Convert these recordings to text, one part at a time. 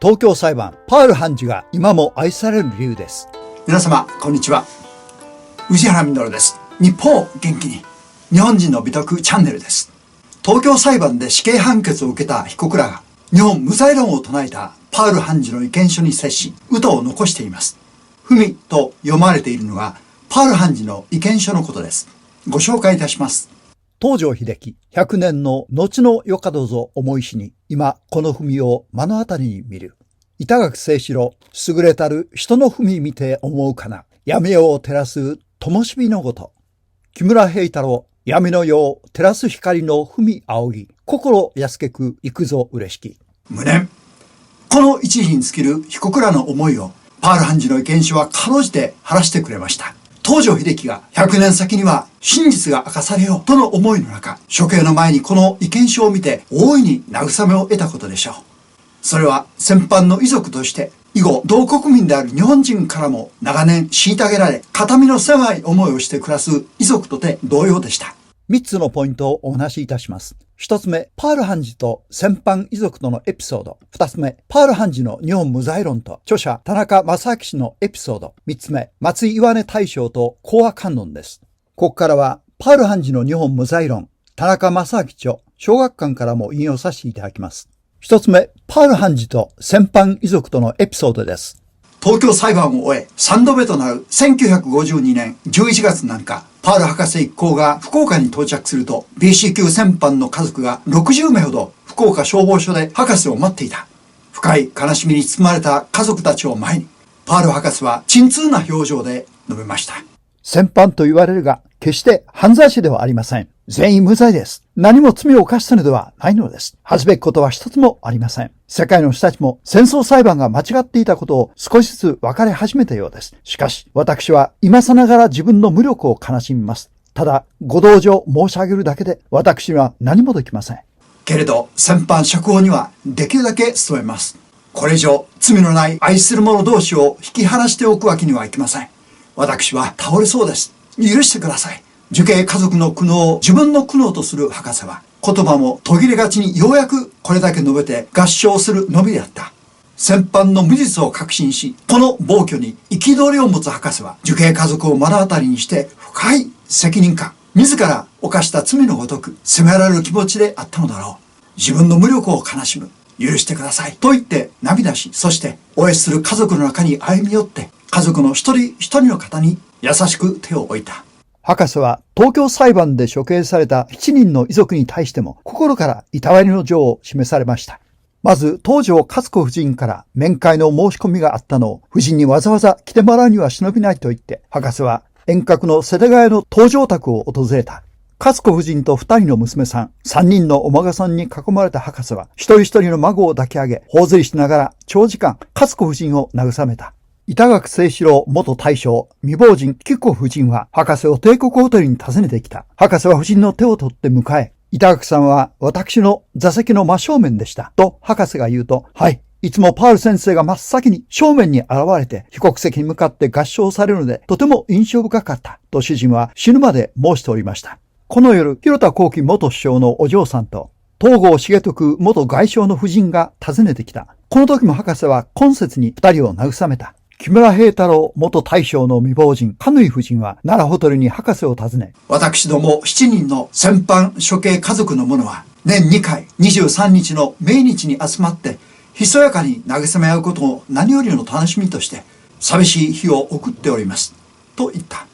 東京裁判パール判事が今も愛される理由です。皆様こんにちは、宇治原実です。日本を元気に、日本人の美徳チャンネルです。東京裁判で死刑判決を受けた被告らが日本無罪論を唱えたパール判事の意見書に接し歌を残しています。文と読まれているのがパール判事の意見書のことです。ご紹介いたします。東条英機100年の後の世かどうぞ思いしに、今この文を目の当たりに見る。板垣清志郎、優れたる人の文見て思うかな。闇夜を照らす灯火のごと。木村平太郎、闇の夜を照らす光の文仰ぎ。心安けく行くぞ嬉しき。無念。この一時に尽きる被告らの思いをパール判事の意見書はかろうじて晴らしてくれました。東条英機が100年先には真実が明かされようとの思いの中、処刑の前にこの意見書を見て大いに慰めを得たことでしょう。それは戦犯の遺族として以後同国民である日本人からも長年虐げられ肩身の狭い思いをして暮らす遺族とて同様でした。3つのポイントをお話しいたします。1つ目、パール判事と戦犯遺族とのエピソード。2つ目、パール判事の日本無罪論と著者田中正明氏のエピソード。3つ目、松井岩根大将と講和観論です。ここからはパール判事の日本無罪論、田中正明著、小学館からも引用させていただきます。1つ目、パール判事と戦犯遺族とのエピソードです。東京裁判を終え3度目となる1952年11月7日、パール博士一行が福岡に到着すると BC 級戦犯の家族が60名ほど福岡消防署で博士を待っていた。深い悲しみに包まれた家族たちを前にパール博士は沈痛な表情で述べました。戦犯と言われるが決して犯罪者ではありません。全員無罪です。何も罪を犯したのではないのです。恥ずべきことは一つもありません。世界の人たちも戦争裁判が間違っていたことを少しずつ分かり始めたようです。しかし私は今さながら自分の無力を悲しみます。ただご同情申し上げるだけで私には何もできません。けれど戦犯釈放にはできるだけ努めます。これ以上罪のない愛する者同士を引き離しておくわけにはいきません。私は倒れそうです。許してください。受刑家族の苦悩を自分の苦悩とする博士は言葉も途切れがちにようやくこれだけ述べて合唱するのみであった。戦犯の無実を確信し、この暴挙に憤りを持つ博士は受刑家族を目の当たりにして深い責任感、自ら犯した罪のごとく責められる気持ちであったのだろう。自分の無力を悲しむ。許してくださいと言って涙し、そして応援する家族の中に歩み寄って家族の一人一人の方に優しく手を置いた。博士は東京裁判で処刑された7人の遺族に対しても心からいたわりの情を示されました。まず東条勝子夫人から面会の申し込みがあったのを夫人にわざわざ来てもらうには忍びないと言って博士は遠隔の世田谷の東条宅を訪れた。勝子夫人と2人の娘さん、3人のお孫さんに囲まれた博士は一人一人の孫を抱き上げ頬ずりしながら長時間勝子夫人を慰めた。板垣清志郎元大将、未亡人紀子夫人は博士を帝国ホテルに訪ねてきた。博士は夫人の手を取って迎え、板垣さんは私の座席の真正面でした。と博士が言うと、はい、いつもパール先生が真っ先に正面に現れて被告席に向かって合唱されるのでとても印象深かった。と主人は死ぬまで申しておりました。この夜、広田光輝元首相のお嬢さんと東郷重徳元外相の夫人が訪ねてきた。この時も博士は懇切に二人を慰めた。木村平太郎元大将の未亡人、カヌイ夫人は奈良ホテルに博士を訪ね、私ども7人の戦犯処刑家族の者は年2回23日の命日に集まってひそやかに慰め合うことを何よりの楽しみとして寂しい日を送っております。と言った。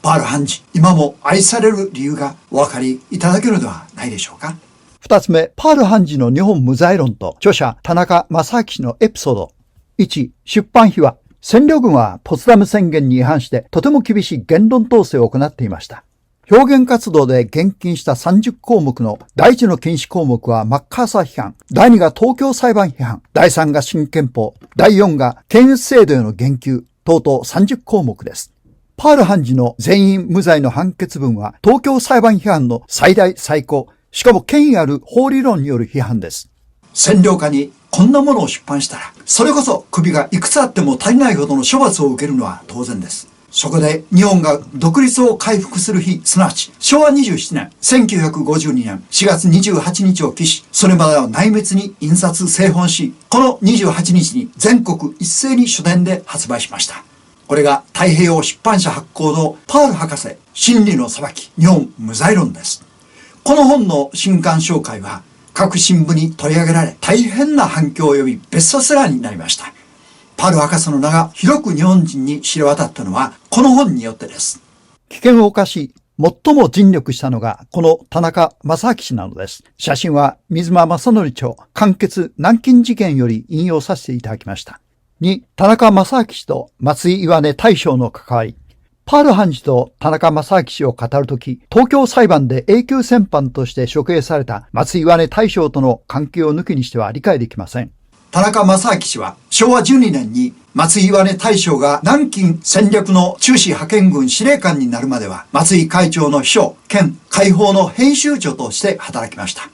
パール判事、今も愛される理由がお分かりいただけるのではないでしょうか。2つ目、パール判事の日本無罪論と著者田中正明氏のエピソード。1、出版費は占領軍はポツダム宣言に違反してとても厳しい言論統制を行っていました。表現活動で厳禁した30項目の第1の禁止項目はマッカーサー批判、第2が東京裁判批判、第3が新憲法、第4が検閲制度への言及、等々30項目です。パール判事の全員無罪の判決文は東京裁判批判の最大最高、しかも権威ある法理論による批判です。占領下にこんなものを出版したら、それこそ首がいくつあっても足りないほどの処罰を受けるのは当然です。そこで日本が独立を回復する日、すなわち昭和27年、1952年4月28日を期し、それまでは内密に印刷製本し、この28日に全国一斉に書店で発売しました。これが太平洋出版社発行のパール博士、真理の裁き、日本無罪論です。この本の新刊紹介は各新聞に取り上げられ、大変な反響を呼びベストセラーになりました。パール博士の名が広く日本人に知れ渡ったのはこの本によってです。危険を冒し、最も尽力したのがこの田中正明氏なのです。写真は水間正則著完結南京事件より引用させていただきました。2、田中正明氏と松井岩根大将の関わり。パール判事と田中正明氏を語るとき、東京裁判で永久戦犯として処刑された松井岩根大将との関係を抜きにしては理解できません。田中正明氏は昭和12年に松井岩根大将が南京戦略の中止派遣軍司令官になるまでは松井会長の秘書兼解放の編集長として働きました。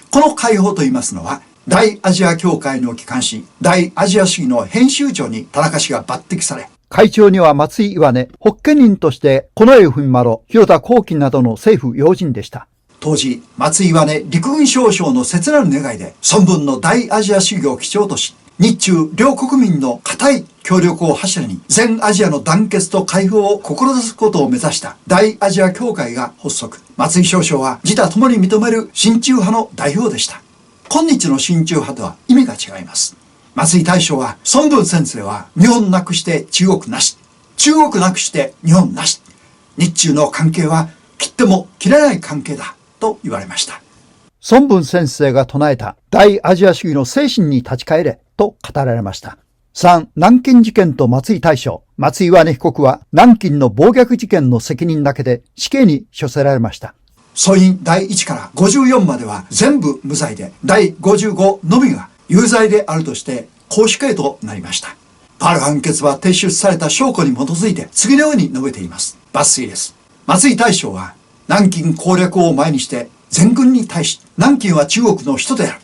この解放と言いますのは大アジア協会の機関紙大アジア主義の編集長に田中氏が抜擢され、会長には松井岩根、ホッケ人として近衛文麿、広田光輝などの政府要人でした。当時、松井岩根陸軍少将の切なる願いで、孫文の大アジア主義を基調とし、日中両国民の固い協力を柱に、全アジアの団結と解放を志すことを目指した大アジア協会が発足。松井少将は自他共に認める親中派の代表でした。今日の親中派とは意味が違います。松井大将は、孫文先生は日本なくして中国なし、中国なくして日本なし、日中の関係は切っても切れない関係だと言われました。孫文先生が唱えた大アジア主義の精神に立ち返れと語られました。3、南京事件と松井大将。松井岩根被告は南京の暴虐事件の責任だけで死刑に処せられました。訴因第1から54までは全部無罪で、第55のみが有罪であるとして公死刑となりました。パール判決は提出された証拠に基づいて次のように述べています。抜粋です。松井大将は南京攻略を前にして全軍に対し、南京は中国の首都である。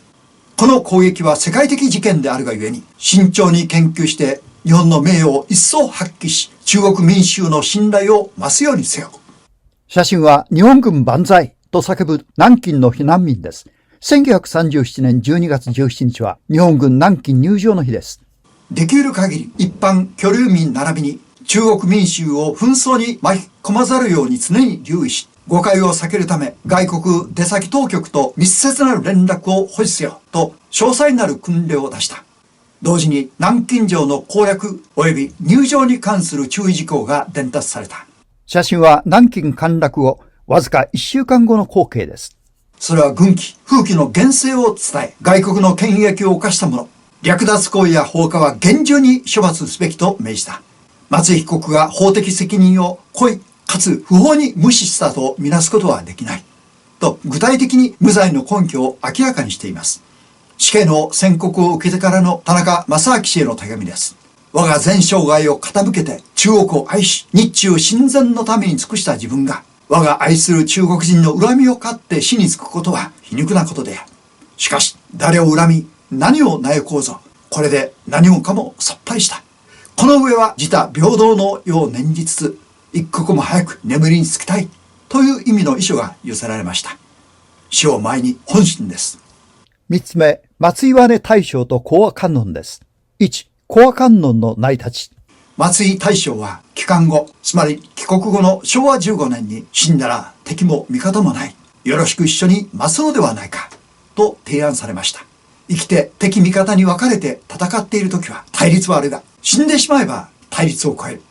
この攻撃は世界的事件であるがゆえに、慎重に研究して日本の名誉を一層発揮し、中国民衆の信頼を増すようにせよ。写真は日本軍万歳と叫ぶ南京の避難民です。1937年12月17日は日本軍南京入城の日です。できる限り一般居留民並びに中国民衆を紛争に巻き込まざるように常に留意し、誤解を避けるため外国出先当局と密接なる連絡を保持せよと詳細なる訓令を出した。同時に南京城の攻略及び入城に関する注意事項が伝達された。写真は南京陥落後、わずか1週間後の光景です。それは軍紀、風紀の厳正を伝え、外国の権益を犯した者、略奪行為や放火は厳重に処罰すべきと命じた。松井被告が法的責任を故意かつ不法に無視したとみなすことはできない。と具体的に無罪の根拠を明らかにしています。死刑の宣告を受けてからの田中正明氏への手紙です。我が全生涯を傾けて中国を愛し、日中親善のために尽くした自分が、我が愛する中国人の恨みを買って死につくことは皮肉なことである。しかし、誰を恨み、何を嘆こうぞ。これで何もかもさっぱりした。この上は自他平等の世を念じつつ、一刻も早く眠りにつきたいという意味の遺書が寄せられました。死を前に本心です。3つ目、松井岩根大将と講和観音です。1、講和観音の成り立ち。松井大将は帰還後、つまり帰国後の昭和15年に死んだら敵も味方もない。よろしく一緒に増そうではないかと提案されました。生きて敵味方に分かれて戦っている時は対立はあるが、死んでしまえば対立を超える。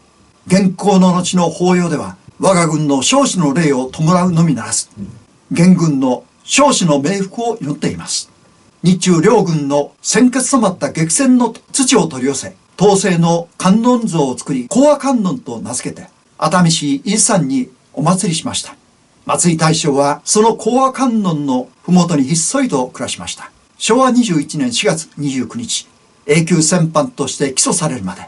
元寇の後の法要では我が軍の将士の霊を弔うのみならず、元軍の将士の冥福を祈っています。日中両軍の鮮血染まった激戦の土を取り寄せ、東西の観音像を作り、講和観音と名付けて、熱海市伊豆山にお祭りしました。松井大将はその講和観音のふもとにひっそりと暮らしました。昭和21年4月29日、永久戦犯として起訴されるまで。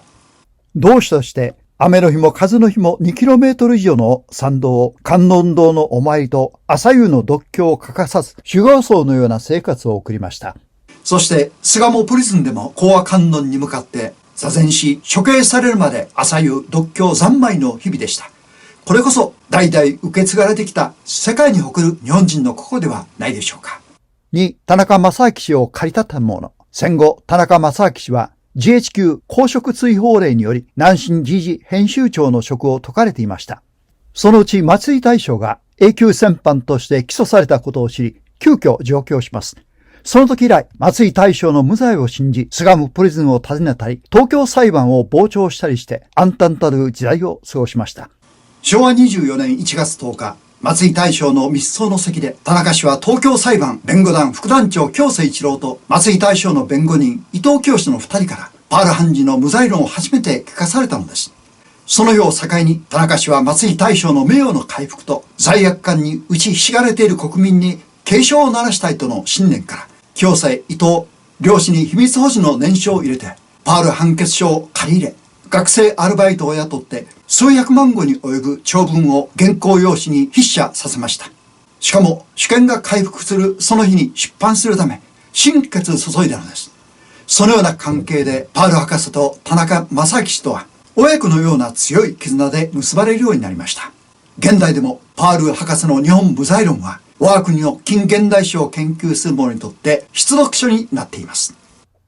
同志として、雨の日も風の日も 2km 以上の参道を観音堂のお参りと朝夕の読経を欠かさず修行僧のような生活を送りました。そして巣鴨プリズンでも講和観音に向かって座禅し処刑されるまで朝夕独居三昧の日々でした。これこそ代々受け継がれてきた世界に誇る日本人の心ではないでしょうか。2、田中正明氏を駆り立ったもの。戦後、田中正明氏は GHQ 公職追放令により南進時事編集長の職を解かれていました。そのうち松井大将が永久戦犯として起訴されたことを知り、急遽上京します。その時以来、松井大将の無罪を信じ、巣鴨プリズンを訪ねたり、東京裁判を傍聴したりして、暗淡たる時代を過ごしました。昭和24年1月10日、松井大将の密葬の席で、田中氏は東京裁判弁護団副団長京瀬一郎と松井大将の弁護人伊藤教師の二人から、パール判事の無罪論を初めて聞かされたのです。その日を境に、田中氏は松井大将の名誉の回復と、罪悪感に打ちひしがれている国民に警鐘を鳴らしたいとの信念から、京瀬、伊藤、両氏に秘密保持の念書を入れて、パール判決書を借り入れ、学生アルバイトを雇って、数百万語に及ぶ長文を原稿用紙に筆写させました。しかも、主権が回復するその日に出版するため、心血注いだのです。そのような関係で、パール博士と田中正明氏とは、親子のような強い絆で結ばれるようになりました。現代でもパール博士の日本無罪論は我が国の近現代史を研究する者にとって必読書になっています。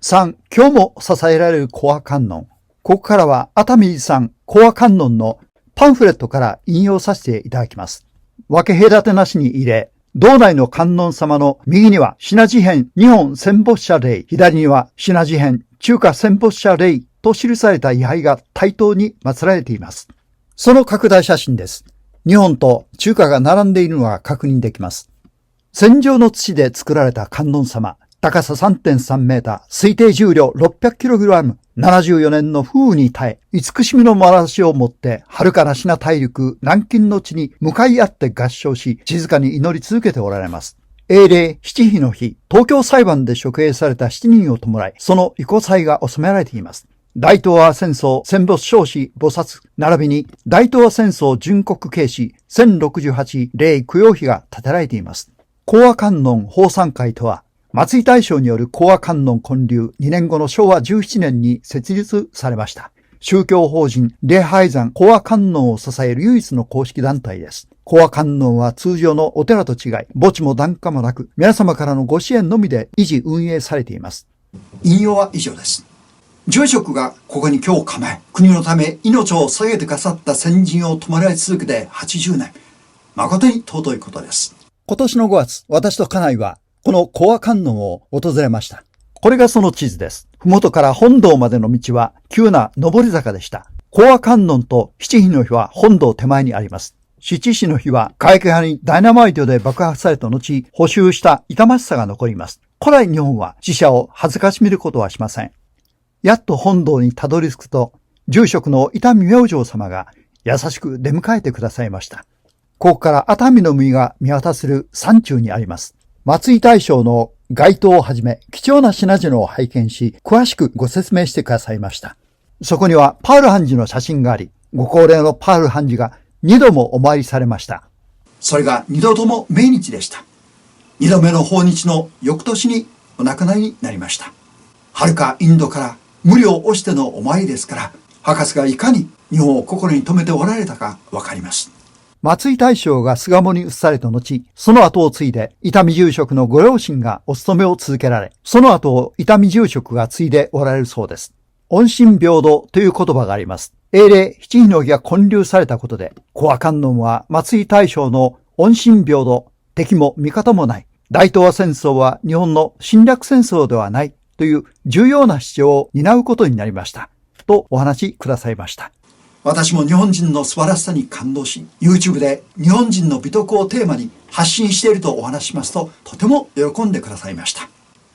3、今日も支えられるコア観音。ここからは熱海さんコア観音のパンフレットから引用させていただきます。分け隔てなしに入れ、道内の観音様の右には品事編日本戦没者霊、左には品事編中華戦没者霊と記された位牌が対等に祀られています。その拡大写真です。日本と中華が並んでいるのが確認できます。戦場の土で作られた観音様、高さ 3.3 メーター、推定重量 600kg、74年の風雨に耐え、慈しみのまらしをもって、遥かなシナ大陸、南京の地に向かい合って合唱し、静かに祈り続けておられます。英霊七日の日、東京裁判で処刑された7人を弔い、その遺骨祭が収められています。大東亜戦争戦没将士菩薩、並びに大東亜戦争殉国警視1068霊供養碑が建てられています。コア観音奉賛会とは、松井大将によるコア観音建立2年後の昭和17年に設立されました。宗教法人礼拝山コア観音を支える唯一の公式団体です。コア観音は通常のお寺と違い、墓地も檀家もなく、皆様からのご支援のみで維持運営されています。引用は以上です。住職がここに今日構え、国のため命を捧げてくださった先人を弔い続けて80年。誠に尊いことです。今年の5月、私と家内は、このコア観音を訪れました。これがその地図です。ふもとから本堂までの道は急な上り坂でした。コア観音と七日の日は本堂手前にあります。七支の日は過激派にダイナマイトで爆発された後、補修した痛ましさが残ります。古来日本は死者を恥ずかしめることはしません。やっと本堂にたどり着くと、住職の伊丹明星様が優しく出迎えてくださいました。ここから熱海の海が見渡せる山中にあります。松井大将の街灯をはじめ貴重な品々を拝見し、詳しくご説明してくださいました。そこにはパール判事の写真があり、ご高齢のパール判事が2度もお参りされました。それが2度とも命日でした。2度目の訪日の翌年にお亡くなりになりました。遥かインドから無理を押してのお参りですから、博士がいかに日本を心に留めておられたかわかります。松井大将が巣鴨に移された後、その後を継いで伊丹住職のご両親がお勤めを続けられ、その後を伊丹住職が継いでおられるそうです。音信平等という言葉があります。英霊七日の日が建立されたことで、コア観音は松井大将の音信平等、敵も味方もない。大東亜戦争は日本の侵略戦争ではないという重要な主張を担うことになりました。とお話しくださいました。私も日本人の素晴らしさに感動し、YouTube で日本人の美徳をテーマに発信しているとお話しますと、とても喜んでくださいました。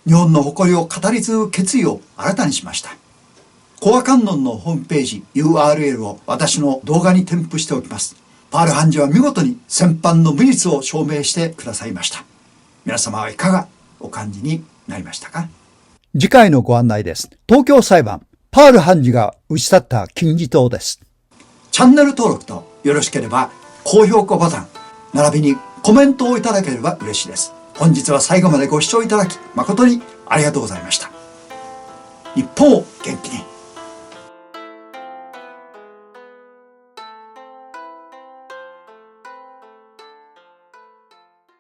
日本の誇りを語り継ぐ決意を新たにしました。コア観音のホームページ URL を私の動画に添付しておきます。パール判事は見事に戦犯の無実を証明してくださいました。皆様はいかがお感じになりましたか？次回のご案内です。東京裁判、パール判事が打ち去った金字塔です。チャンネル登録とよろしければ高評価ボタン、並びにコメントをいただければ嬉しいです。本日は最後までご視聴いただき誠にありがとうございました。日本を元気に。